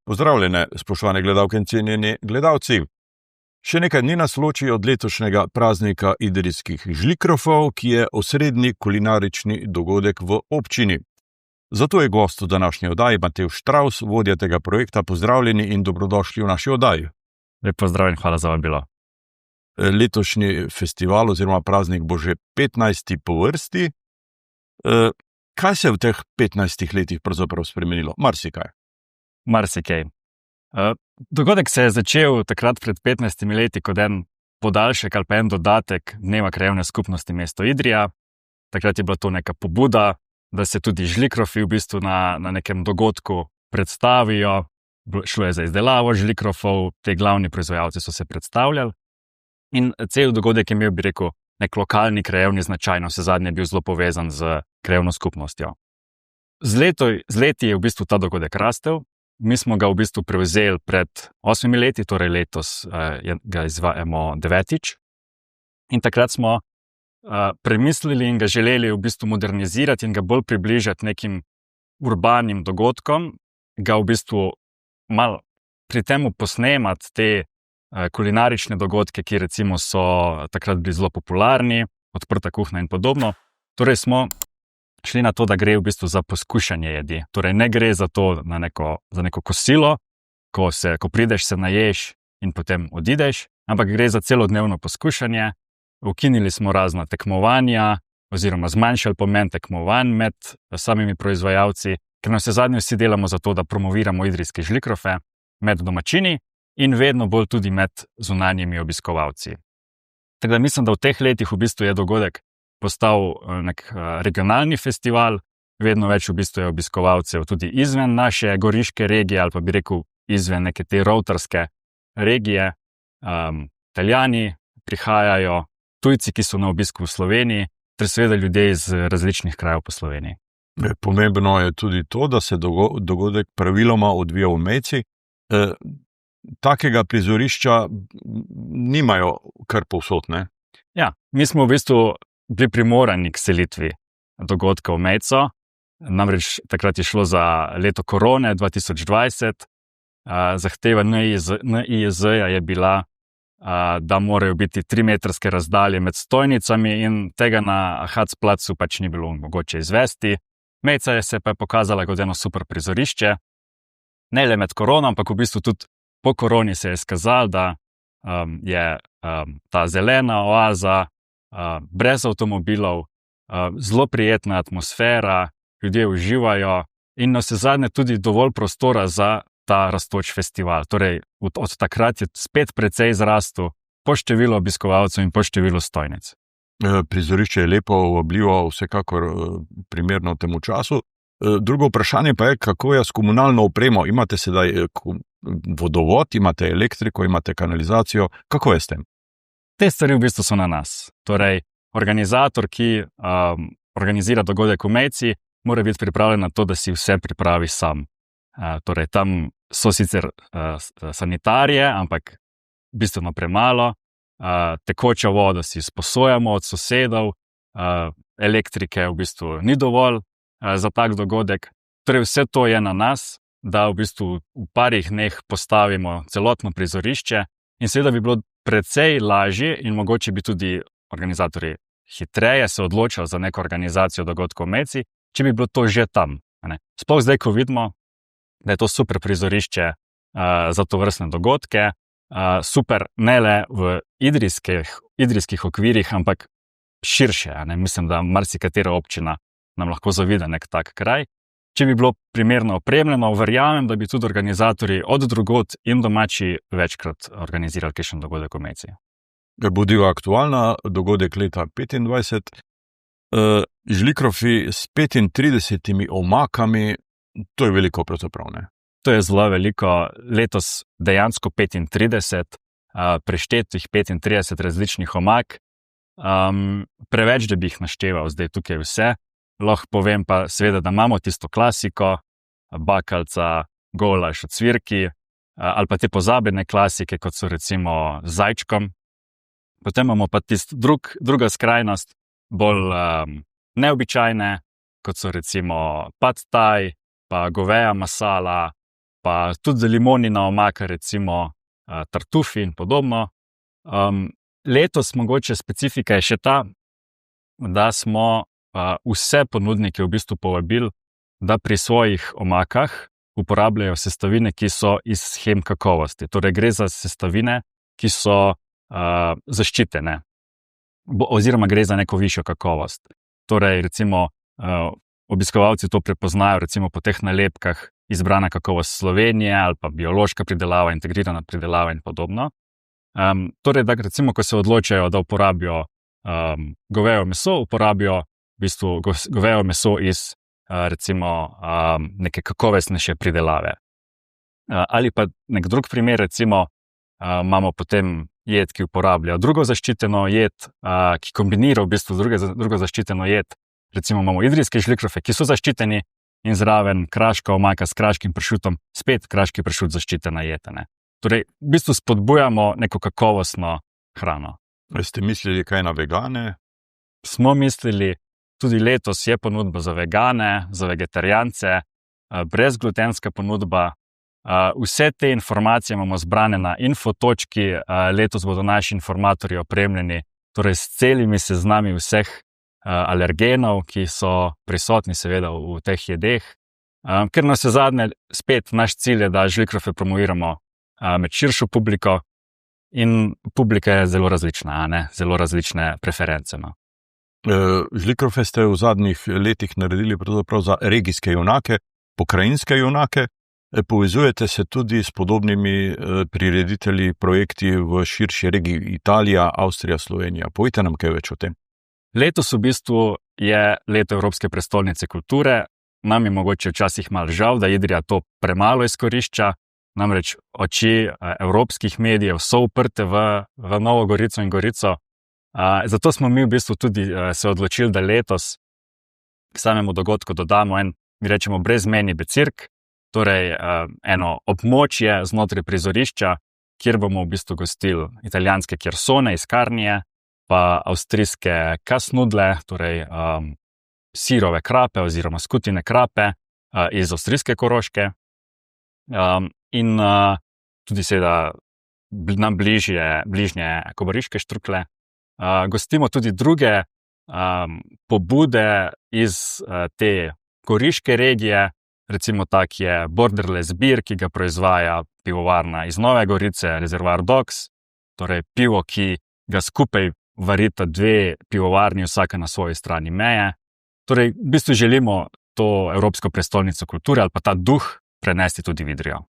Pozdravljene, spoštovane gledalke in cenjeni gledalci. Še nekaj dni nas loči od letošnjega praznika idrijskih žlikrofov, ki je osrednji kulinarični dogodek v občini. Zato je gost v današnji oddaji Matevž Štravs, vodja tega projekta. Pozdravljeni in dobrodošli v naši oddaji. Lep pozdrav in hvala za vabilo. Letošnji festival oziroma praznik bo že 15. po vrsti. Kaj se je v teh 15 letih pravzaprav spremenilo? Marsikaj. Dogodek se je začel takrat pred 15 leti kot en podaljšek ali pa en dodatek Dneva krajevne skupnosti mesto Idrija. Takrat je bila to neka pobuda, da se tudi žlikrofi v bistvu na nekem dogodku predstavijo. Šlo je za izdelavo žlikrofov, te glavni proizvajalci so se predstavljali. In cel dogodek je imel, bi rekel, nek lokalni krajevni značaj, vse zadnje je bil zelo povezan z krajevno skupnostjo. Z leti je v bistvu ta dogodek rastel. Mi smo ga v bistvu prevzeli pred 8 leti, torej letos ga izvajamo 9. In takrat smo premislili in ga želeli v bistvu modernizirati in ga bolj približati nekim urbanim dogodkom, ga v bistvu malo pri temu posnemati te kulinarične dogodke, ki recimo so takrat bili zelo popularni, odprta kuhna in podobno. Torej smo šli na to, da gre v bistvu za poskušanje jedi. Torej ne gre za to za neko kosilo, ko prideš, se naješ in potem odideš, ampak gre za celodnevno poskušanje. Ukinili smo razna tekmovanja oziroma zmanjšali pomen tekmovanj med samimi proizvajalci, ker na vse zadnje vsi delamo za to, da promoviramo idrijske žlikrofe med domačini in vedno bolj tudi med zunanjimi obiskovalci. Tako da mislim, da v teh letih v bistvu je dogodek postal nek regionalni festival, vedno več v bistvu je obiskovalcev tudi izven naše goriške regije ali pa bi rekel izven neke te rovtarske regije. Italijani prihajajo, tujci, ki so na obisku v Sloveniji, ter seveda ljudje iz različnih krajev po Sloveniji. Pomembno je tudi to, da se dogodek praviloma odvija v Mejci. Takega prizorišča nimajo kar povsod, ne? Ja, mi smo v bistvu bili primorani k selitvi dogodka v Mejco. Namreč takrat je šlo za leto korone 2020. Zahteva NIJZ-ja je bila, da morajo biti 3-metrske razdalje med stojnicami in tega na Hacplacu pač ni bilo mogoče izvesti. Mejca se pa je pokazala kot eno super prizorišče. Ne le med korono, ampak v bistvu tudi po koroni se je izkazalo, da je ta zelena oaza, brez avtomobilov, zelo prijetna atmosfera, ljudje uživajo in navsezadnje tudi dovolj prostora za ta rastoč festival. Torej, od takrat je spet precej zrastel po številu obiskovalcev in po številu stojnic. Prizorišče je lepo, vabljivo, vsekakor primerno temu času. Drugo vprašanje pa je, kako je s komunalno opremo? Imate sedaj vodovod, imate elektriko, imate kanalizacijo? Kako je s tem? Te stvari v bistvu so na nas. Torej, organizator, ki organizira dogodek v Mejci, mora biti pripravljen na to, da si vse pripravi sam. Torej, tam so sicer sanitarije, ampak bistveno premalo. Tekočo vodo si sposojamo od sosedov, elektrike v bistvu ni dovolj za tak dogodek. Torej, vse to je na nas, da v bistvu v parih dneh postavimo celotno prizorišče in seveda bi bilo precej lažje in mogoče bi tudi organizatorji hitreje se odločili za neko organizacijo dogodkov v Mejci, če bi bilo to že tam. Sploh zdaj, ko vidimo, da je to super prizorišče za tovrstne dogodke, super ne le v idrijskih okvirih, ampak širše. Mislim, da marsikatera občina nam lahko zavida nek tak kraj. Če bi bilo primerno opremljeno, verjamem, da bi tudi organizatorji od drugod in domači večkrat organizirali kakšen dogodek v Mejci. Bodiva aktualna, dogodek leta 2025. Žlikrofi s 35 omakami, to je veliko pravzaprav, ne? To je zelo veliko. Letos dejansko 35, preštetih 35 različnih omak. Preveč, da bi jih našteval zdaj tukaj vse. Lahko povem pa seveda, da imamo tisto klasiko, bakalca, golaž, ocvirki, ali pa te pozabljene klasike, kot so recimo z zajčkom. Potem imamo pa druga skrajnost, bolj neobičajne, kot so recimo pad thai, pa goveja masala, pa tudi limonina omaka, recimo tartufi in podobno. Letos mogoče specifika je še ta, da smo vse ponudnike v bistvu povabili, da pri svojih omakah uporabljajo sestavine, ki so iz shem kakovosti. Torej gre za sestavine, ki so zaščitene, oziroma gre za neko višjo kakovost. Torej, recimo, obiskovalci to prepoznajo recimo po teh nalepkah izbrana kakovost Slovenije ali pa biološka pridelava, integrirana pridelava in podobno. Torej, da recimo, ko se odločajo, da uporabijo govejo meso, uporabijo v bistvu govejo meso iz recimo neke kakovostnejše pridelave. Ali pa nek drug primer, recimo, imamo potem jed, ki uporablja drugo zaščiteno jed, ki kombinira v bistvu drugo zaščiteno jed. Recimo imamo idrijske žlikrofe, ki so zaščiteni, in zraven kraška omaka s kraškim pršutom, spet kraški pršut zaščitena jed. Torej, v bistvu spodbujamo neko kakovostno hrano. Ste mislili kaj na vegane? Smo mislili, tudi letos je ponudba za vegane, za vegetarijance, brezglutenska ponudba. Vse te informacije imamo zbrane na infotočki, letos bodo naši informatorji opremljeni torej s celimi seznami vseh alergenov, ki so prisotni seveda v teh jedeh. Ker na vse zadnje, spet naš cilj je, da žlikrofe promoviramo med širšo publiko, in publika je zelo različna, zelo različne preference. Žlikrofe ste v zadnjih letih naredili pravzaprav za regijske junake, pokrajinske junake. Povezujete se tudi s podobnimi prireditelji projekti v širši regiji Italija, Avstrija, Slovenija. Povejte nam kaj več o tem. Letos v bistvu je leto Evropske prestolnice kulture. Nam je mogoče včasih malo žal, da Idrija to premalo izkorišča. Namreč oči evropskih medijev so uprte v Novo Gorico in Gorico. Zato smo mi v bistvu tudi se odločili, da letos k samemu dogodku dodamo en, mi rečemo, brezmejni becirk, torej eno območje znotraj prizorišča, kjer bomo v bistvu gostili italijanske kersone iz Karnije, pa avstrijske kasnudle, torej sirove krape oziroma skutine krape iz avstrijske Koroške, in tudi seveda nam bližnje kobariške štrukle. Gostimo tudi druge pobude iz te goriške regije, recimo tak je Borderless Beer, ki ga proizvaja pivovarna iz Nove Gorice, Reservoir Dogs, torej pivo, ki ga skupaj varita dve pivovarni, vsaka na svoji strani meje. Torej, v bistvu želimo to Evropsko prestolnico kulture ali pa ta duh prenesti tudi v Idrijo.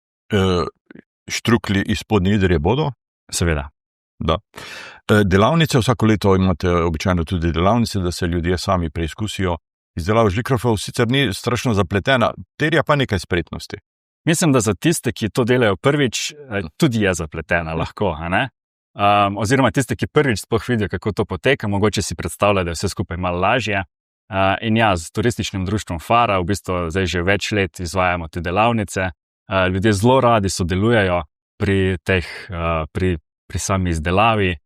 Štrukli iz Spodnje Idrije bodo? Seveda. Da. Delavnice, vsako leto imate običajno tudi delavnice, da se ljudje sami preizkusijo. Izdelava žlikrofov sicer ni strašno zapletena, terja pa nekaj spretnosti. Mislim, da za tiste, ki to delajo prvič, tudi je zapletena lahko, oziroma tiste, ki prvič sploh vidijo, kako to poteka, mogoče si predstavljajo, da je vse skupaj malo lažje. In ja, z turističnim društvom Fara, v bistvu zdaj že več let izvajamo te delavnice. Ljudje zelo radi sodelujejo pri sami izdelavi,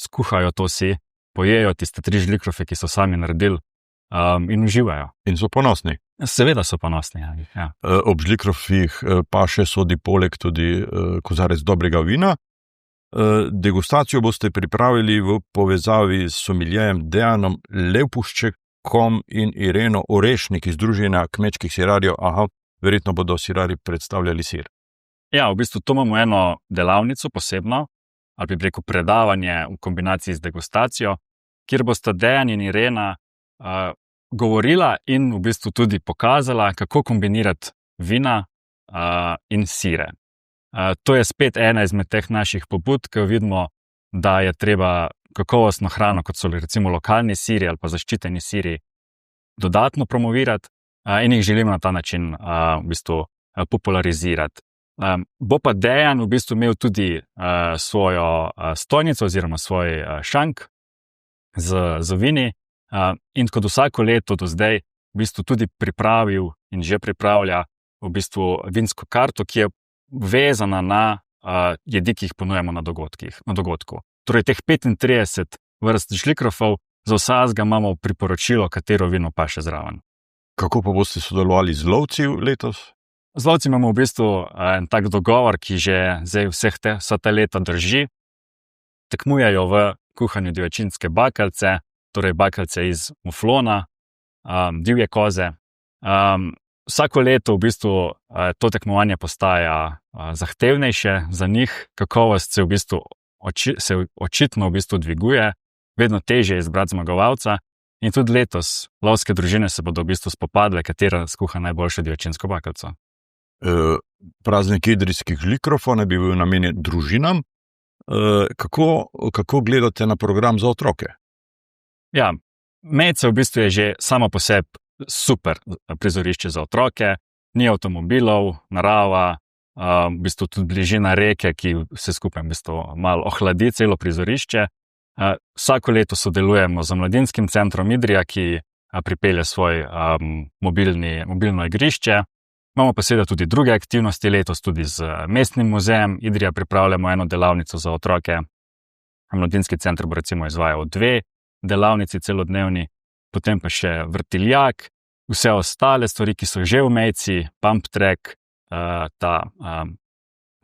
skuhajo to si, pojejo tiste 3 žlikrofe, ki so sami naredili, in uživajo. In so ponosni. Seveda so ponosni, ja. Ob žlikrofih pa še sodi poleg tudi kozarec dobrega vina. Degustacijo boste pripravili v povezavi s sommelijerjem Dejanom Levpuščekom in Ireno Orešnik iz Združenja kmečkih sirarjev. Verjetno bodo sirarji predstavljali sir. Ja, v bistvu to imamo eno delavnico posebno, ali bi rekel predavanje v kombinaciji z degustacijo, kjer bosta Dejan in Irena govorila in v bistvu tudi pokazala, kako kombinirati vina in sire. To je spet ena izmed teh naših pobud, ki vidimo, da je treba kakovostno hrano, kot so recimo lokalni siri ali pa zaščiteni siri, dodatno promovirati in jih želimo na ta način v bistvu popularizirati. Bo pa Dejan v bistvu imel tudi svojo stojnico oziroma svoj šank z vini, in kot vsako leto do zdaj v bistvu tudi pripravil in že pripravlja v bistvu vinsko karto, ki je vezana na jedi, ki jih ponujemo na dogodku. Torej, teh 35 vrst žlikrofov, za vsakega imamo priporočilo, katero vino pa še zraven. Kako pa boste sodelovali z lovci letos? Z lovci imamo v bistvu en tak dogovor, ki že zdaj vsa ta leta drži. Tekmujejo v kuhanju divjačinske bakelce, torej bakelce iz muflona, divje koze. Vsako leto v bistvu to tekmovanje postaja zahtevnejše za njih, kakovost se v bistvu očitno v bistvu dviguje, vedno težje je izbrati zmagovalca in tudi letos lovske družine se bodo v bistvu spopadle, katera skuha najboljšo divjačinsko bakelco. Praznik idrijskih žlikrofov naj bi bil namenjen družinam. Kako gledate na program za otroke? Ja, Mejce v bistvu je že samo po sebi super prizorišče za otroke, ni avtomobilov, narava, v bistvu tudi bližina reke, ki vse skupaj v bistvu malo ohladi celo prizorišče. Vsako leto sodelujemo z Mladinskim centrom Idrija, ki pripelje svoj mobilno igrišče. Imamo pa seveda tudi druge aktivnosti, letos tudi z Mestnim muzejem Idrija pripravljamo eno delavnico za otroke. Mladinski center bo recimo izvajal 2 delavnici celodnevni, potem pa še vrtiljak, vse ostale stvari, ki so že v Mejci, pump track,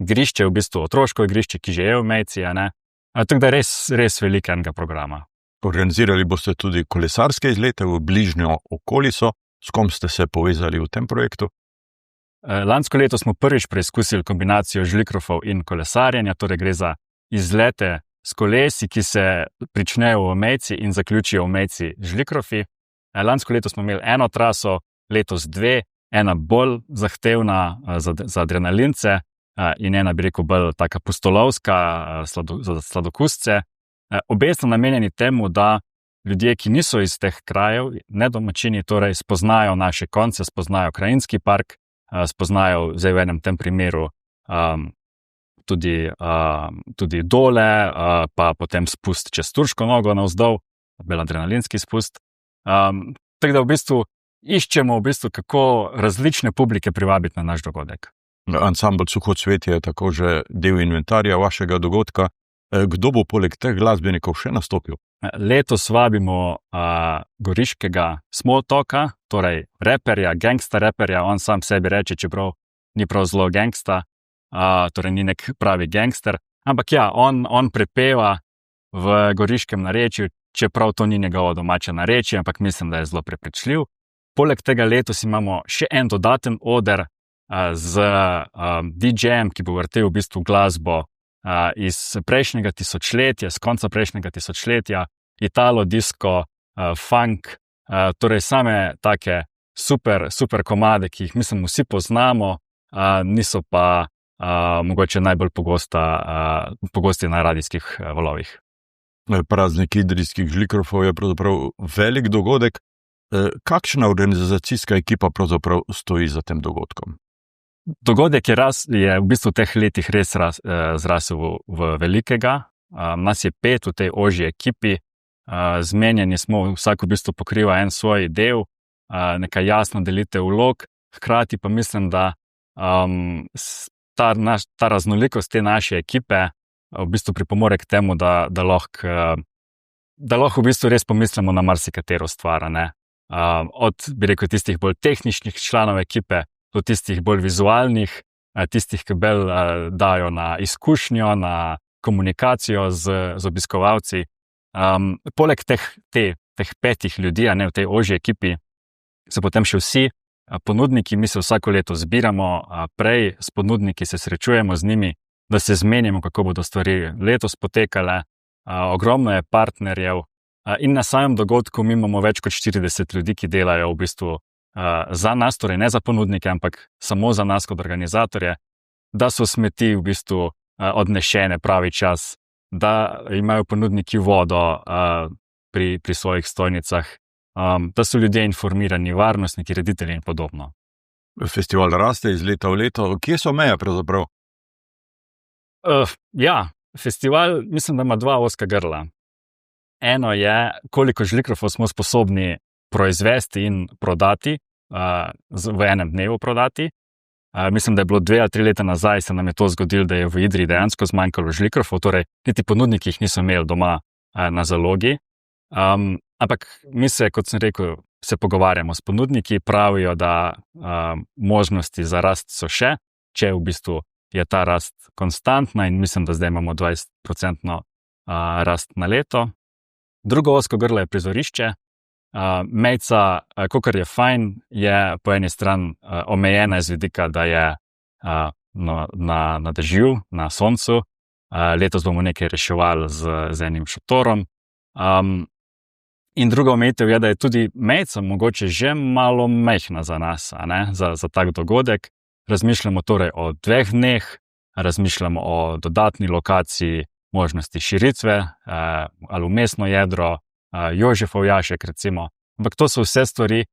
igrišče, v bistvu otroško igrišče, ki že je v Mejci, tako da res velikega programa. Organizirali boste tudi kolesarske izlete v bližnjo okolico. S kom ste se povezali v tem projektu? Lansko leto smo prvič preizkusili kombinacijo žlikrofov in kolesarjenja, torej gre za izlete s kolesi, ki se pričnejo v Mejci in zaključijo v Mejci žlikrofi. Lansko leto smo imeli eno traso, letos 2, ena bolj zahtevna za adrenalince in ena, bi rekel, bolj taka pustolovska za sladokusce. Obe sta namenjeni temu, da ljudje, ki niso iz teh krajev, nedomačini, torej spoznajo naše konce, spoznajo krajinski park, spoznajo zdaj v enem tem primeru tudi dole, pa potem spust čez Turško nogo navzdol, bolj adrenalinski spust. Tako da v bistvu iščemo, kako različne publike privabiti na naš dogodek. Ansambel Suhocvetje je tako že del inventarja vašega dogodka. Kdo bo poleg teh glasbenikov še nastopil? Letos vabimo goriškega Smalltalka, torej reperja, gangsta reperja, on sam sebi reče, čeprav ni prav zelo gangsta, torej ni nek pravi gangster, ampak ja, on prepeva v goriškem narečju, čeprav to ni njegovo domače narečje, ampak mislim, da je zelo prepričljiv. Poleg tega letos imamo še en dodaten oder z DJ-jem, ki bo vrtel v bistvu glasbo iz prejšnjega tisočletja, z konca prejšnjega tisočletja, italo, disco, funk, torej same take super komade, ki jih mislim vsi poznamo, niso pa mogoče najbolj pogosti na radijskih valovih. Praznik idrijskih žlikrofov je pravzaprav velik dogodek. Kakšna organizacijska ekipa pravzaprav stoji za tem dogodkom? Dogodek je v bistvu v teh letih res zrasel v velikega. Nas je 5 v tej ožji ekipi, zmenjeni smo, vsak v bistvu pokriva en svoj del, neka jasna delitev vlog, hkrati pa mislim, da ta raznolikost te naše ekipe v bistvu pripomore k temu, da lahko v bistvu res pomislimo na marsikatero stvar, od, bi rekel, tistih bolj tehničnih članov ekipe, do tistih bolj vizualnih, tistih, ki bolj dajo na izkušnjo, na komunikacijo z obiskovalci. Poleg teh 5 ljudi, v tej ožji ekipi, so potem še vsi ponudniki, mi se vsako leto zbiramo, prej s ponudniki se srečujemo z njimi, da se zmenimo, kako bodo stvari letos potekale. Ogromno je partnerjev in na samem dogodku mi imamo več kot 40 ljudi, ki delajo v bistvu za nas, torej ne za ponudnike, ampak samo za nas kot organizatorje, da so smeti v bistvu odnešene pravi čas, da imajo ponudniki vodo pri svojih stojnicah, da so ljudje informirani, varnostniki, reditelji in podobno. Festival raste iz leta v leto. Kje so meje pravzaprav? Festival mislim, da ima 2 ozka grla. Eno je, koliko žlikrofov smo sposobni proizvesti in prodati, v enem dnevu prodati. Mislim, da je bilo 2 ali 3 leta nazaj, se nam je to zgodilo, da je v Idriji dejansko zmanjkalo žlikrofov, torej niti ponudniki jih niso imeli doma na zalogi. Ampak mi se, kot sem rekel, se pogovarjamo s ponudniki, pravijo, da možnosti za rast so še, če v bistvu je ta rast konstantna in mislim, da zdaj imamo 20% rast na leto. Drugo ozko grlo je prizorišče. Mejca, kakor je fajn, je po eni strani omejena iz vidika, da je na dežju, na soncu. Letos bomo nekaj reševali z enim šotorom. In druga omejitev je, da je tudi mejca mogoče že malo majhna za nas, za tak dogodek. Razmišljamo torej o 2 dneh, razmišljamo o dodatni lokaciji možnosti širitve ali vmesno jedro, Jožefov jašek recimo. Ampak to so vse stvari,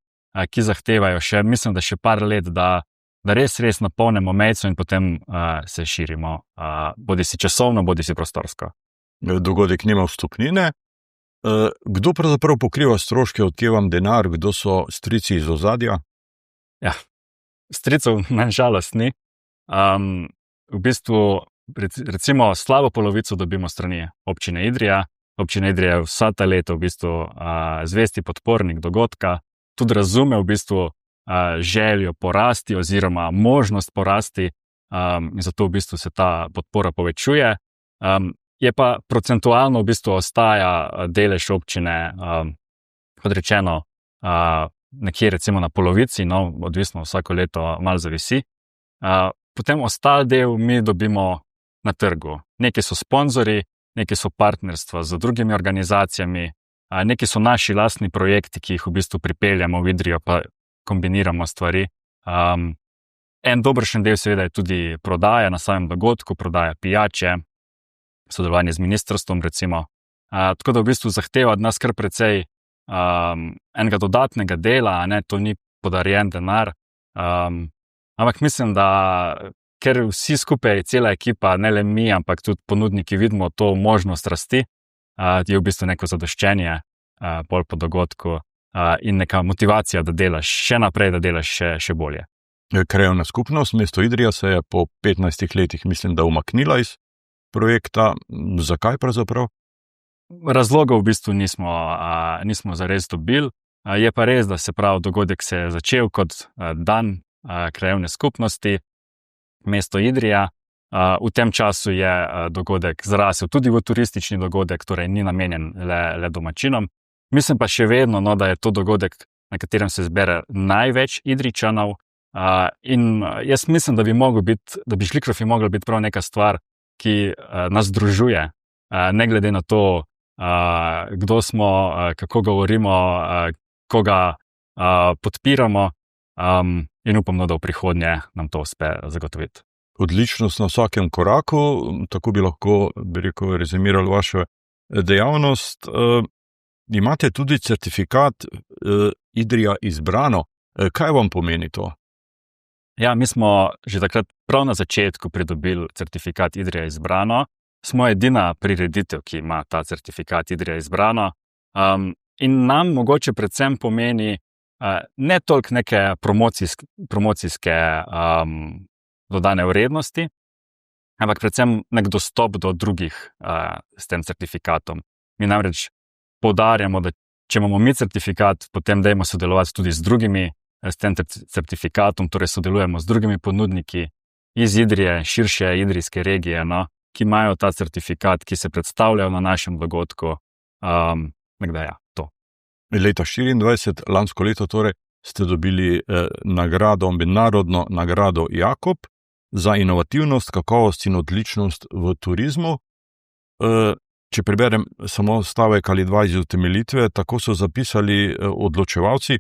ki zahtevajo še, mislim, da še par let, da res napolnimo mejco in potem se širimo, bodi si časovno, bodi si prostorsko. Dogodek nima vstopnine. Kdo pravzaprav pokriva stroške, od kje vam denar, kdo so strici iz ozadja? Ja, stricev nažalost ni. V bistvu recimo slabo polovico dobimo strani občine Idrija. Občina Idrija je vsa ta leta v bistvu zvesti podpornik dogodka, tudi razume v bistvu željo porasti oziroma možnost porasti, in zato v bistvu se ta podpora povečuje. Je pa procentualno v bistvu ostaja delež občine, kot rečeno, nekje recimo na polovici, no, odvisno vsako leto malo zavisi. Potem ostal del mi dobimo na trgu. Neki so sponzorji, neki so partnerstva z drugimi organizacijami, neki so naši lastni projekti, ki jih v bistvu pripeljamo v Idrijo, pa kombiniramo stvari. En dobršen del seveda je tudi prodaja na samem dogodku, prodaja pijače, sodelovanje z ministrstvom recimo. Tako da v bistvu zahteva od nas kar precej enega dodatnega dela, to ni podarjen denar. Ampak mislim, da ker vsi skupaj, cela ekipa, ne le mi, ampak tudi ponudniki vidimo to možnost rasti, je v bistvu neko zadoščenje bolj po dogodku in neka motivacija, da delaš še naprej, da delaš še bolje. Krajevna skupnost mesto Idrija se je po 15 letih, mislim, da umaknila iz projekta. Zakaj pravzaprav? Razlogov v bistvu nismo zares dobili. Je pa res, da se pravi dogodek se je začel kot dan krajevne skupnosti mesto Idrija. V tem času je dogodek zrasel tudi v turistični dogodek, torej ni namenjen le domačinom. Mislim pa še vedno, da je to dogodek, na katerem se zbere največ Idrijčanov. In jaz mislim, da bi žlikrofi mogli biti prav neka stvar, ki nas združuje, ne glede na to, kdo smo, kako govorimo, koga podpiramo, in upam, da v prihodnje nam to uspe zagotoviti. Odličnost na vsakem koraku, tako bi lahko, rezimirali vašo dejavnost. Imate tudi certifikat Idrija izbrano. Kaj vam pomeni to? Ja, mi smo že takrat prav na začetku pridobili certifikat Idrija izbrano. Smo edina prireditev, ki ima ta certifikat Idrija izbrano. In nam mogoče predvsem pomeni ne toliko neke promocijske dodane vrednosti, ampak predvsem nek dostop do drugih s tem certifikatom. Mi namreč poudarjamo, da če imamo mi certifikat, potem dajmo sodelovati tudi z drugimi s tem certifikatom, torej sodelujemo z drugimi ponudniki iz Idrije, širše idrijske regije, ki imajo ta certifikat, ki se predstavljajo na našem dogodku. To. Leta 2024, lansko leto torej, ste dobili mednarodno nagrado Jakob za inovativnost, kakovost in odličnost v turizmu. Če preberem samo stavek ali dva iz utemeljitve, tako so zapisali odločevalci.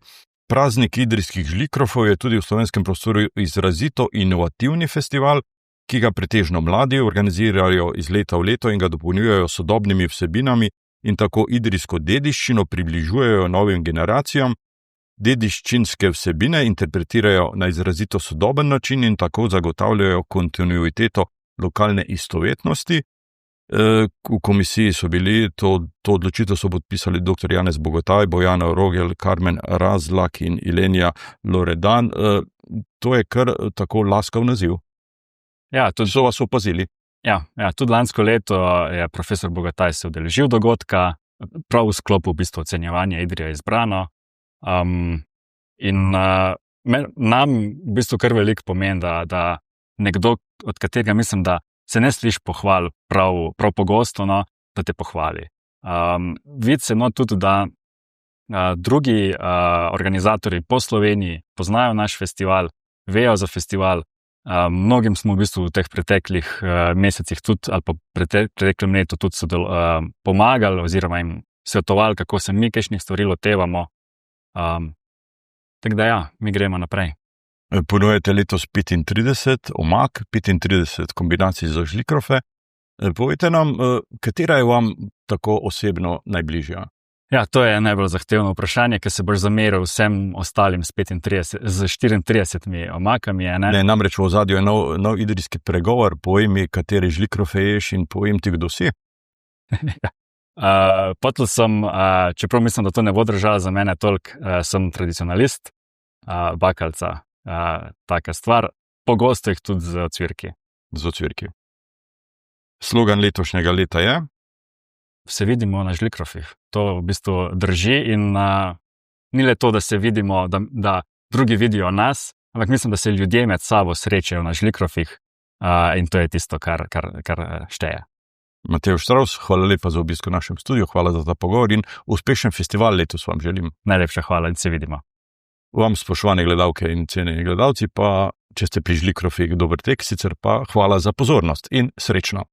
Praznik idrijskih žlikrofov je tudi v slovenskem prostoru izrazito inovativni festival, ki ga pretežno mladi organizirajo iz leta v leto in ga dopolnjujejo sodobnimi vsebinami in tako idrijsko dediščino približujejo novim generacijam. Dediščinske vsebine interpretirajo na izrazito sodoben način in tako zagotavljajo kontinuiteto lokalne istovetnosti. V komisiji so bili, to odločitev so podpisali dr. Janez Bogotaj, Bojana Rogel, Karmen Razlak in Ilenija Loredan. To je kar tako laskav naziv. Ja, tudi so vas opazili. Ja, tudi lansko leto je profesor Bogotaj se udeležil dogodka, prav v sklopu v bistvu ocenjevanja Idrija izbrano. Nam v bistvu kar veliko pomeni, da nekdo, od katerega mislim, da se ne sliši pohval prav pogosto, no, da te pohvali. Vidi se tudi, da drugi organizatorji po Sloveniji poznajo naš festival, vejo za festival. Mnogim smo v bistvu v teh preteklih mesecih tudi, ali pa preteklem letu tudi pomagali oziroma jim svetovali, kako se mi kakšnih stvari lotevamo. Tako da ja, mi gremo naprej. Ponujete letos 35 omak, 35 kombinacij za žlikrofe. Povejte nam, katera je vam tako osebno najbližja? Ja, to je najbolj zahtevno vprašanje, ker se boš zameril vsem ostalim z 34 omakami. Ne, namreč v ozadju je nov idrijski pregovor, povej mi, katere žlikrofe ješ in povem ti, kdo si. Potlej sem, čeprav mislim, da to ne bo držalo za mene toliko, sem tradicionalist, bakalca, taka stvar. Pogosto jih tudi z ocvirki. Z ocvirki. Slogan letošnjega leta je? Se vidimo na žlikrofih. To v bistvu drži in ni le to, da se vidimo, da drugi vidijo nas, ampak mislim, da se ljudje med sabo srečajo na žlikrofih in to je tisto, kar šteje. Matej Štravs, hvala lepa za obisk v našem studiu, hvala za ta pogovor in uspešen festival letos vam želim. Najlepša hvala in se vidimo. Vam, spoštovane gledalke in cenjeni gledalci, pa če ste pri žlikrofih, dober tek, sicer pa hvala za pozornost in srečno.